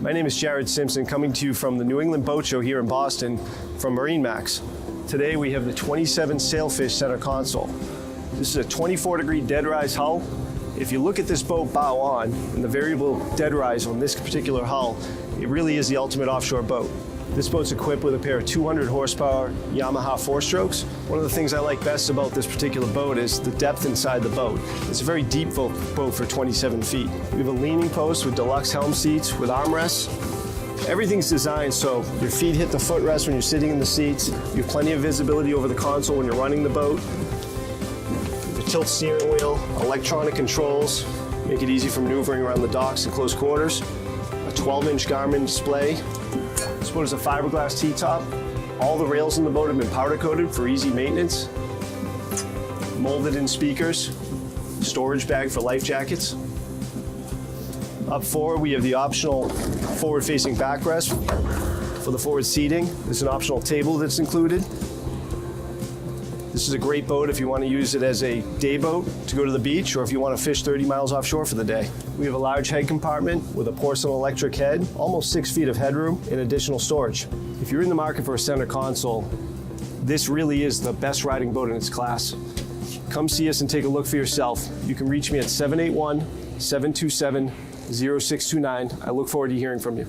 My name is Jared Simpson, coming to you from the New England Boat Show here in Boston from MarineMax. Today we have the 27 Sailfish center console. This is a 24-degree dead rise hull. If you look at this boat bow on and the variable dead rise on this particular hull, it really is the ultimate offshore boat. This boat's equipped with a pair of 200 horsepower Yamaha 4-strokes. One of the things I like best about this particular boat is the depth inside the boat. It's a very deep boat for 27 feet. We have a leaning post with deluxe helm seats with armrests. Everything's designed so your feet hit the footrest when you're sitting in the seats. You have plenty of visibility over the console when you're running the boat. The tilt steering wheel, electronic controls, make it easy for maneuvering around the docks and close quarters. A 12-inch Garmin display. This boat is a fiberglass T-top. All the rails in the boat have been powder coated for easy maintenance. Molded in speakers. Storage bag for life jackets. Up forward, we have the optional forward-facing backrest for the forward seating. There's an optional table that's included. This is a great boat if you want to use it as a day boat to go to the beach, or if you want to fish 30 miles offshore for the day. We have a large head compartment with a porcelain electric head, almost 6 feet of headroom, and additional storage. If you're in the market for a center console, this really is the best riding boat in its class. Come see us and take a look for yourself. You can reach me at 781-727-0629. I look forward to hearing from you.